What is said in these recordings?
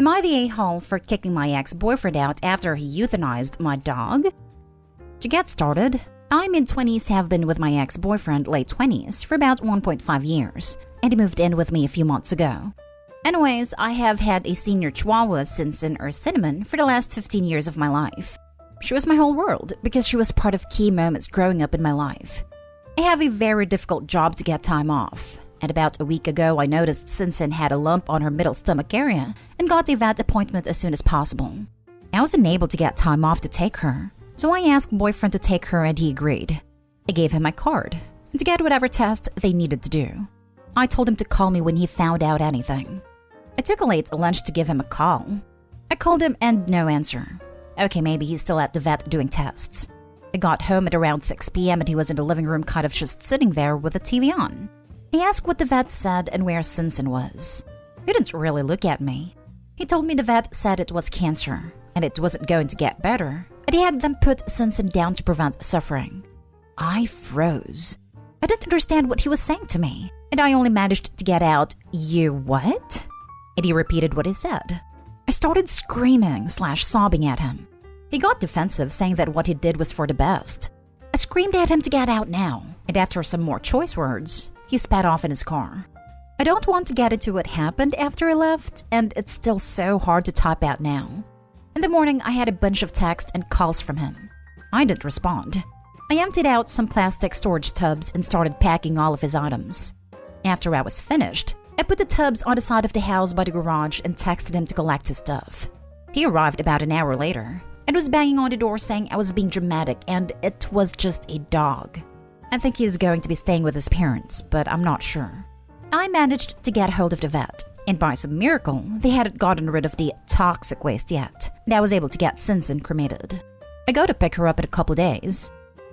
Am I the a-hole for kicking my ex-boyfriend out after he euthanized my dog? To get started, I mid-20s have been with my ex-boyfriend late 20s for about 1.5 years, and he moved in with me a few months ago. Anyways, I have had a senior chihuahua CinCin or Cinnamon for the last 15 years of my life. She was my whole world because she was part of key moments growing up in my life. I have a very difficult job to get time off, and about a week ago I noticed CinCin had a lump on her middle stomach area and got a vet appointment as soon as possible. I wasn't able to get time off to take her, so I asked boyfriend to take her and he agreed. I gave him my card to get whatever test they needed to do. I told him to call me when he found out anything. I took a late lunch to give him a call. I called him and no answer. Okay, maybe he's still at the vet doing tests. I got home at around 6 p.m. and he was in the living room kind of just sitting there with the TV on. He asked what the vet said and where CinCin was. He didn't really look at me. He told me the vet said it was cancer and it wasn't going to get better, and he had them put CinCin down to prevent suffering. I froze. I didn't understand what he was saying to me, and I only managed to get out, "You what?" And he repeated what he said. I started screaming/sobbing at him. He got defensive, saying that what he did was for the best. I screamed at him to get out now, and after some more choice words, he sped off in his car. I don't want to get into what happened after I left, and it's still so hard to type out now. In the morning, I had a bunch of texts and calls from him. I didn't respond. I emptied out some plastic storage tubs and started packing all of his items. After I was finished, I put the tubs on the side of the house by the garage and texted him to collect his stuff. He arrived about an hour later and was banging on the door saying I was being dramatic and it was just a dog. I think he is going to be staying with his parents, but I'm not sure. I managed to get hold of the vet, and by some miracle, they hadn't gotten rid of the toxic waste yet, and I was able to get CinCin cremated. I go to pick her up in a couple days.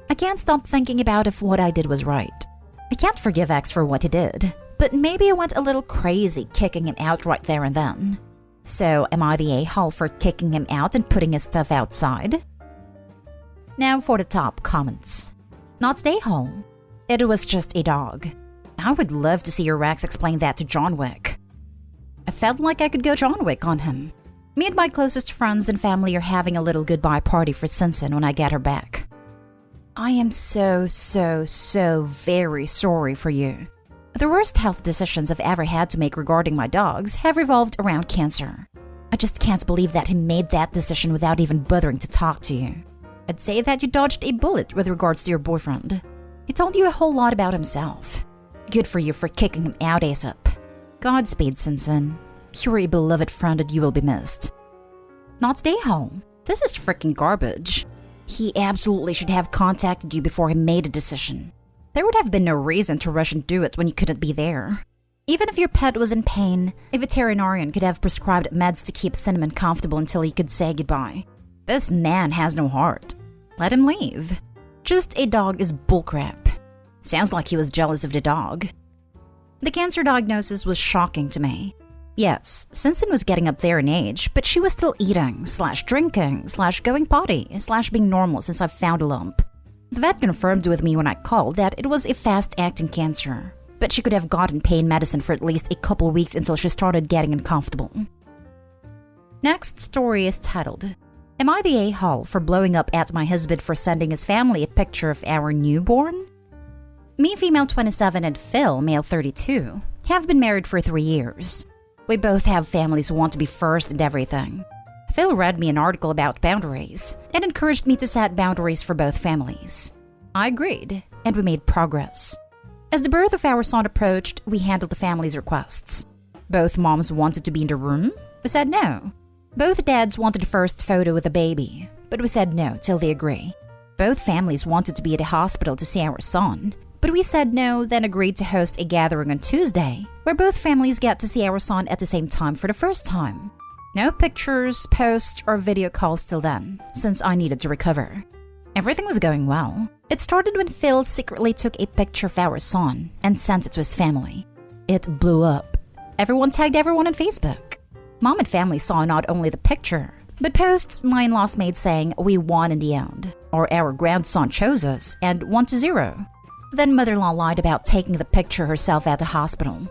I can't stop thinking about if what I did was right. I can't forgive X for what he did, but maybe I went a little crazy kicking him out right there and then. So am I the a-hole for kicking him out and putting his stuff outside? Now for the top comments. Not the a-hole. It was just a dog. I would love to see your Rex explain that to John Wick. I felt like I could go John Wick on him. Me and my closest friends and family are having a little goodbye party for CinCin when I get her back. I am so very sorry for you. The worst health decisions I've ever had to make regarding my dogs have revolved around cancer. I just can't believe that he made that decision without even bothering to talk to you. I'd say that you dodged a bullet with regards to your boyfriend. He told you a whole lot about himself. Good for you for kicking him out ASAP. Godspeed, CinCin. You're a beloved friend and you will be missed. Not stay home. This is freaking garbage. He absolutely should have contacted you before he made a decision. There would have been no reason to rush and do it when you couldn't be there. Even if your pet was in pain, a veterinarian could have prescribed meds to keep Cinnamon comfortable until he could say goodbye. This man has no heart. Let him leave. Just a dog is bullcrap. Sounds like he was jealous of the dog. The cancer diagnosis was shocking to me. Yes, CinCin was getting up there in age, but she was still eating/drinking/going potty/being normal since I found a lump. The vet confirmed with me when I called that it was a fast-acting cancer, but she could have gotten pain medicine for at least a couple weeks until she started getting uncomfortable. Next story is titled, Am I the a-hole for blowing up at my husband for sending his family a picture of our newborn? Me, female 27, and Phil, male 32, have been married for 3 years. We both have families who want to be first and everything. Phil read me an article about boundaries and encouraged me to set boundaries for both families. I agreed, and we made progress. As the birth of our son approached, we handled the family's requests. Both moms wanted to be in the room. We said no. Both dads wanted the first photo with the baby, but we said no till they agree. Both families wanted to be at the hospital to see our son, but we said no, then agreed to host a gathering on Tuesday, where both families get to see our son at the same time for the first time. No pictures, posts, or video calls till then, since I needed to recover. Everything was going well. It started when Phil secretly took a picture of our son and sent it to his family. It blew up. Everyone tagged everyone on Facebook. Mom and family saw not only the picture, but posts my in-laws made saying we won in the end, or our grandson chose us, and 1-0. Then mother-in-law lied about taking the picture herself at the hospital.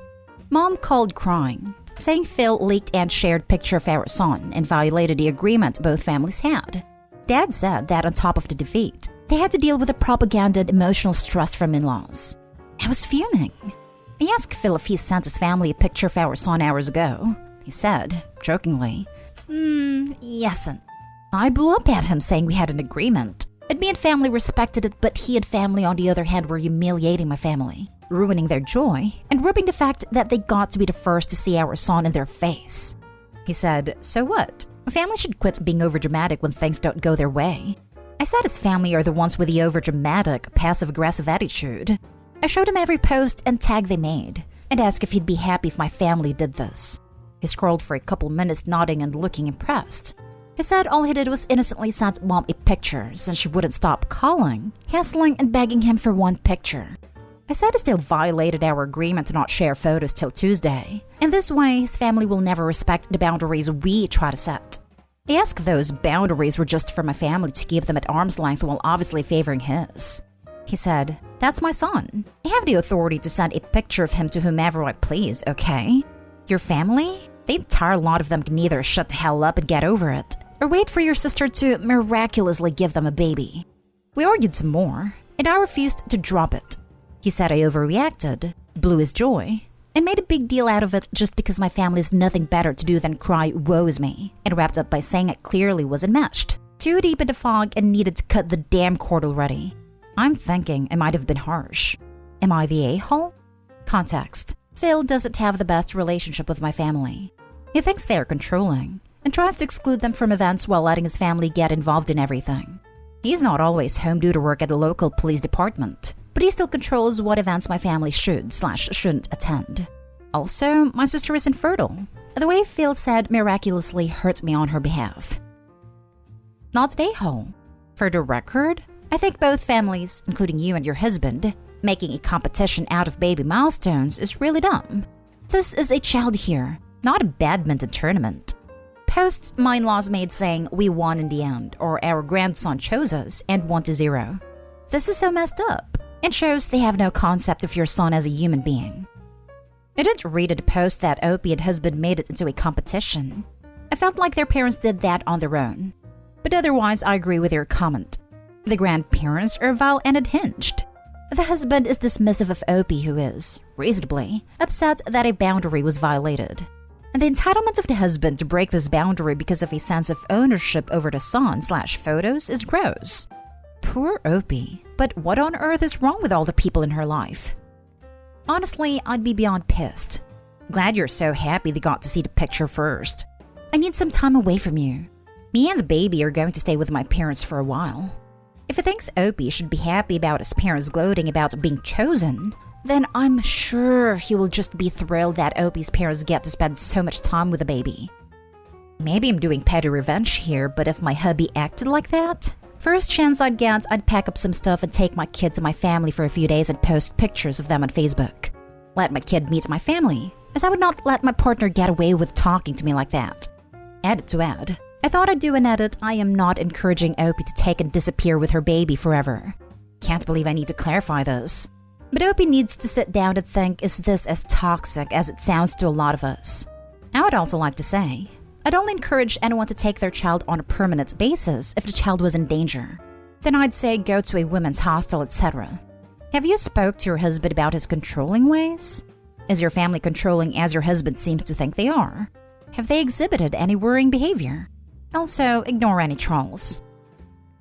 Mom called crying, saying Phil leaked and shared picture of our son and violated the agreement both families had. Dad said that on top of the defeat, they had to deal with the propaganda and emotional stress from in-laws. I was fuming. I asked Phil if he sent his family a picture of our son hours ago. He said, jokingly, yesn't. I blew up at him saying we had an agreement. And me and family respected it, but he and family on the other hand were humiliating my family, ruining their joy, and rubbing the fact that they got to be the first to see our son in their face. He said, so what? A family should quit being overdramatic when things don't go their way. I said his family are the ones with the overdramatic, passive-aggressive attitude. I showed him every post and tag they made, and asked if he'd be happy if my family did this. He scrolled for a couple minutes nodding and looking impressed. He said all he did was innocently send Mom a picture since she wouldn't stop calling, hassling and begging him for one picture. I said he still violated our agreement to not share photos till Tuesday. In this way, his family will never respect the boundaries we try to set. I asked if those boundaries were just for my family to keep them at arm's length while obviously favoring his. He said, that's my son. I have the authority to send a picture of him to whomever I please, okay? Your family? The entire lot of them can either shut the hell up and get over it, or wait for your sister to miraculously give them a baby. We argued some more, and I refused to drop it. He said I overreacted, blew his joy, and made a big deal out of it just because my family has nothing better to do than cry woe is me, and wrapped up by saying it clearly was enmeshed, too deep in the fog and needed to cut the damn cord already. I'm thinking I might have been harsh. Am I the a-hole? Context. Phil doesn't have the best relationship with my family. He thinks they are controlling, and tries to exclude them from events while letting his family get involved in everything. He's not always home due to work at the local police department, but he still controls what events my family should/shouldn't attend. Also, my sister is infertile. The way Phil said miraculously hurt me on her behalf. Not the a-hole. For the record, I think both families, including you and your husband, making a competition out of baby milestones is really dumb. This is a child here, not a badminton tournament. Posts my in-laws made saying we won in the end, or our grandson chose us and 1-0. This is so messed up, and shows they have no concept of your son as a human being. I didn't read the post that Opie and husband made it into a competition. I felt like their parents did that on their own. But otherwise, I agree with your comment. The grandparents are vile and unhinged. The husband is dismissive of Opie, who is, reasonably, upset that a boundary was violated. And the entitlement of the husband to break this boundary because of a sense of ownership over the son/photos is gross. Poor Opie, but what on earth is wrong with all the people in her life? Honestly, I'd be beyond pissed. Glad you're so happy they got to see the picture first. I need some time away from you. Me and the baby are going to stay with my parents for a while. If he thinks Opie should be happy about his parents gloating about being chosen, then I'm sure he will just be thrilled that Opie's parents get to spend so much time with the baby. Maybe I'm doing petty revenge here, but if my hubby acted like that, first chance I'd get, I'd pack up some stuff and take my kid to my family for a few days and post pictures of them on Facebook. Let my kid meet my family, as I would not let my partner get away with talking to me like that. Edit to add. I thought I'd do an edit. I am not encouraging Opie to take and disappear with her baby forever. Can't believe I need to clarify this. But Opie needs to sit down and think, is this as toxic as it sounds to a lot of us? I would also like to say, I'd only encourage anyone to take their child on a permanent basis if the child was in danger. Then I'd say go to a women's hostel, etc. Have you spoke to your husband about his controlling ways? Is your family controlling as your husband seems to think they are? Have they exhibited any worrying behavior? Also, ignore any trolls.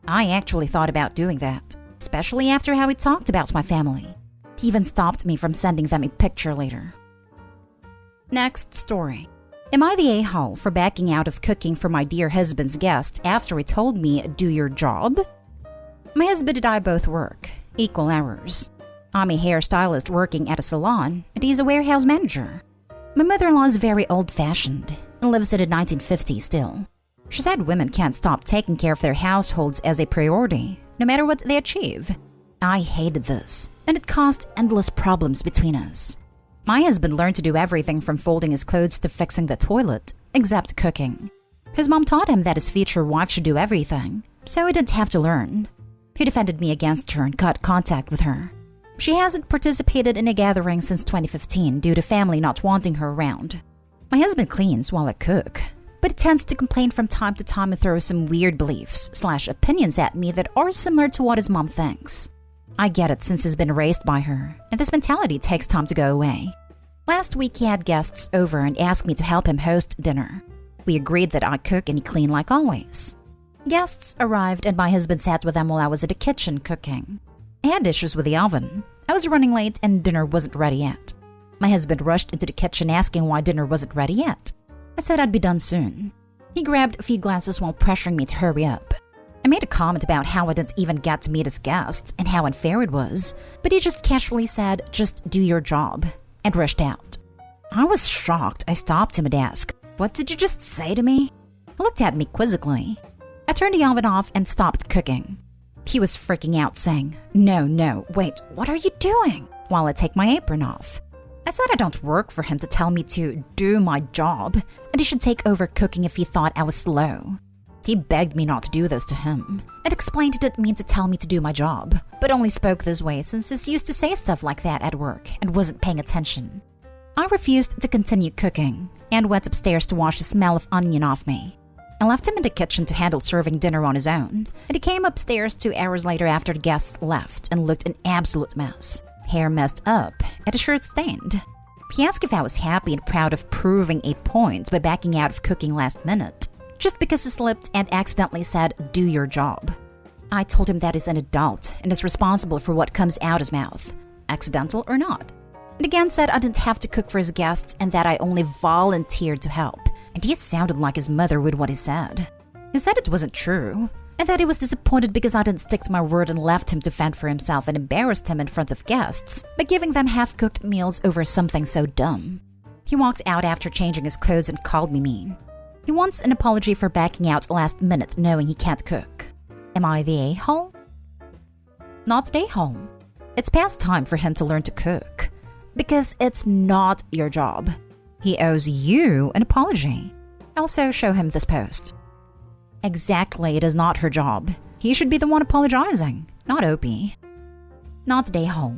I actually thought about doing that, especially after how he talked about my family. He even stopped me from sending them a picture later. Next story. Am I the a-hole for backing out of cooking for my dear husband's guest after he told me, do your job? My husband and I both work, equal hours. I'm a hairstylist working at a salon, and he's a warehouse manager. My mother-in-law is very old-fashioned and lives in the 1950s still. She said women can't stop taking care of their households as a priority, no matter what they achieve. I hated this, and it caused endless problems between us. My husband learned to do everything from folding his clothes to fixing the toilet, except cooking. His mom taught him that his future wife should do everything, so he didn't have to learn. He defended me against her and cut contact with her. She hasn't participated in a gathering since 2015 due to family not wanting her around. My husband cleans while I cook, but he tends to complain from time to time and throw some weird beliefs/opinions at me that are similar to what his mom thinks. I get it since he's been raised by her, and this mentality takes time to go away. Last week he had guests over and asked me to help him host dinner. We agreed that I cook and he clean like always. Guests arrived and my husband sat with them while I was at the kitchen cooking. I had issues with the oven. I was running late and dinner wasn't ready yet. My husband rushed into the kitchen asking why dinner wasn't ready yet. I said I'd be done soon. He grabbed a few glasses while pressuring me to hurry up. I made a comment about how I didn't even get to meet his guests and how unfair it was, but he just casually said, "Just do your job," and rushed out. I was shocked. I stopped him and asked, "What did you just say to me?" He looked at me quizzically. I turned the oven off and stopped cooking. He was freaking out, saying, No, wait, what are you doing?" while I take my apron off. I said I don't work for him to tell me to do my job, and he should take over cooking if he thought I was slow. He begged me not to do this to him, and explained he didn't mean to tell me to do my job, but only spoke this way since he's used to say stuff like that at work and wasn't paying attention. I refused to continue cooking, and went upstairs to wash the smell of onion off me. I left him in the kitchen to handle serving dinner on his own, and he came upstairs 2 hours later after the guests left and looked an absolute mess. Hair messed up, and his shirt stained. He asked if I was happy and proud of proving a point by backing out of cooking last minute, just because he slipped and accidentally said, "Do your job." I told him that he's an adult and is responsible for what comes out his mouth, accidental or not. And again said I didn't have to cook for his guests and that I only volunteered to help. And he sounded like his mother with what he said. He said it wasn't true, and that he was disappointed because I didn't stick to my word and left him to fend for himself and embarrassed him in front of guests by giving them half-cooked meals over something so dumb. He walked out after changing his clothes and called me mean. He wants an apology for backing out last minute knowing he can't cook. Am I the a-hole? Not the a-hole. It's past time for him to learn to cook, because it's not your job. He owes you an apology. Also, show him this post. Exactly, it is not her job. He should be the one apologizing, not Opie. Not day-hole.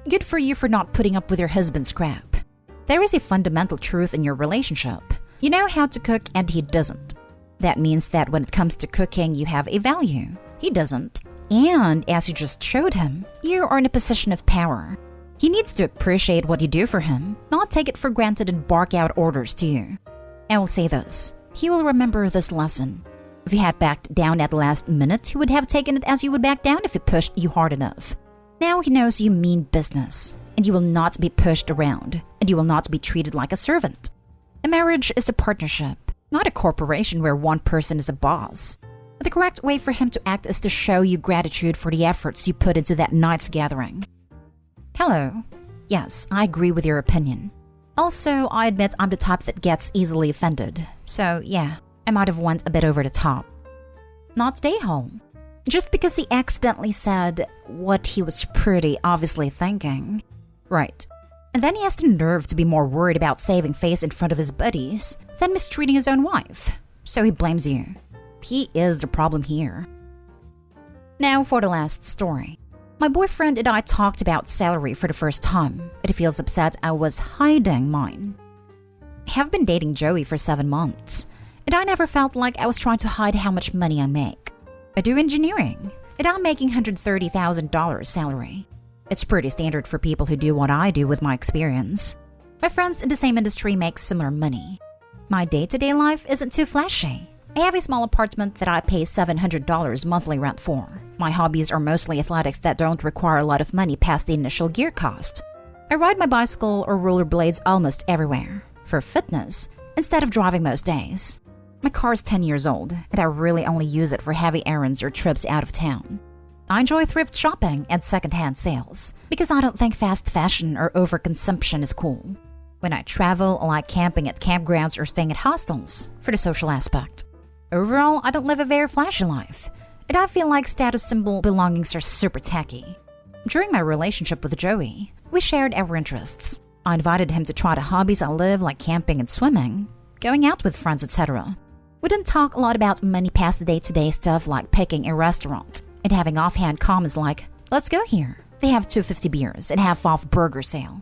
Good for you for not putting up with your husband's crap. There is a fundamental truth in your relationship. You know how to cook and he doesn't. That means that when it comes to cooking, you have a value. He doesn't. And as you just showed him, you are in a position of power. He needs to appreciate what you do for him, not take it for granted and bark out orders to you. I will say this. He will remember this lesson. If you had backed down at the last minute, he would have taken it as you would back down if he pushed you hard enough. Now he knows you mean business, and you will not be pushed around, and you will not be treated like a servant. A marriage is a partnership, not a corporation where one person is a boss. The correct way for him to act is to show you gratitude for the efforts you put into that night's gathering. Hello. Yes, I agree with your opinion. Also, I admit I'm the type that gets easily offended. So, yeah, I might have went a bit over the top. Not stay home. Just because he accidentally said what he was pretty obviously thinking. Right. And then he has the nerve to be more worried about saving face in front of his buddies than mistreating his own wife. So he blames you. He is the problem here. Now for the last story. My boyfriend and I talked about salary for the first time, and he feels upset I was hiding mine. I have been dating Joey for 7 months, and I never felt like I was trying to hide how much money I make. I do engineering, and I'm making $130,000 salary. It's pretty standard for people who do what I do with my experience. My friends in the same industry make similar money. My day-to-day life isn't too flashy. I have a small apartment that I pay $700 monthly rent for. My hobbies are mostly athletics that don't require a lot of money past the initial gear cost. I ride my bicycle or rollerblades almost everywhere, for fitness, instead of driving most days. My car is 10 years old, and I really only use it for heavy errands or trips out of town. I enjoy thrift shopping and secondhand sales, because I don't think fast fashion or overconsumption is cool. When I travel, I like camping at campgrounds or staying at hostels, for the social aspect. Overall, I don't live a very flashy life, and I feel like status symbol belongings are super tacky. During my relationship with Joey, we shared our interests. I invited him to try the hobbies I live, like camping and swimming, going out with friends, etc. We didn't talk a lot about money past the day-to-day stuff like picking a restaurant and having offhand comments like, "Let's go here. They have 250 beers and half-off burger sale."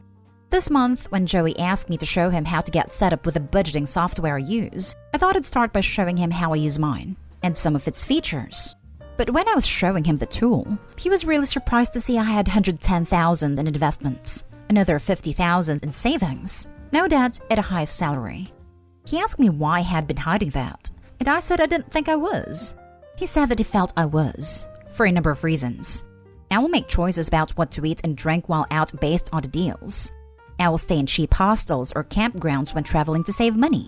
This month, when Joey asked me to show him how to get set up with the budgeting software I use, I thought I'd start by showing him how I use mine and some of its features. But when I was showing him the tool, he was really surprised to see I had $110,000 in investments, another $50,000 in savings, no debt, and a high salary. He asked me why I had been hiding that, and I said I didn't think I was. He said that he felt I was, for a number of reasons. I will make choices about what to eat and drink while out based on the deals. I will stay in cheap hostels or campgrounds when traveling to save money.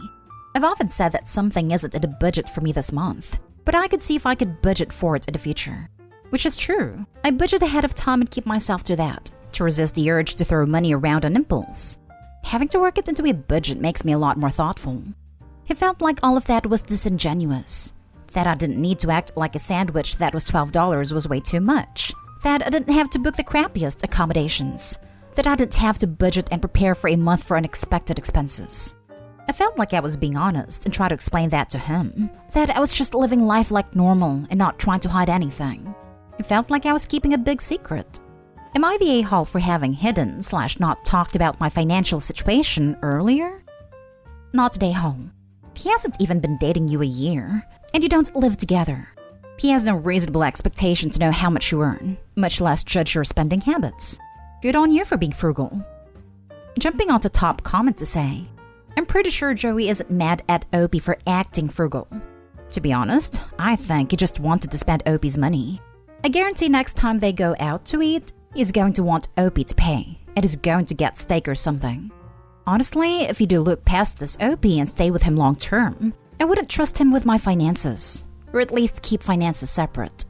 I've often said that something isn't in the budget for me this month, but I could see if I could budget for it in the future. Which is true. I budget ahead of time and keep myself to that, to resist the urge to throw money around on impulse. Having to work it into a budget makes me a lot more thoughtful. It felt like all of that was disingenuous. That I didn't need to act like a sandwich that was $12 was way too much. That I didn't have to book the crappiest accommodations. That I didn't have to budget and prepare for a month for unexpected expenses. I felt like I was being honest and tried to explain that to him. That I was just living life like normal and not trying to hide anything. It felt like I was keeping a big secret. Am I the a-hole for having hidden/not talked about my financial situation earlier? Not the a-hole. He hasn't even been dating you a year, and you don't live together. He has no reasonable expectation to know how much you earn, much less judge your spending habits. Good on you for being frugal. Jumping onto top comment to say, I'm pretty sure Joey isn't mad at Opie for acting frugal. To be honest, I think he just wanted to spend Opie's money. I guarantee next time they go out to eat, he's going to want Opie to pay, and is going to get steak or something. Honestly, if you do look past this Opie and stay with him long term, I wouldn't trust him with my finances, or at least keep finances separate.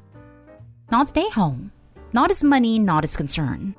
Not a-hole. Not his money, not his concern.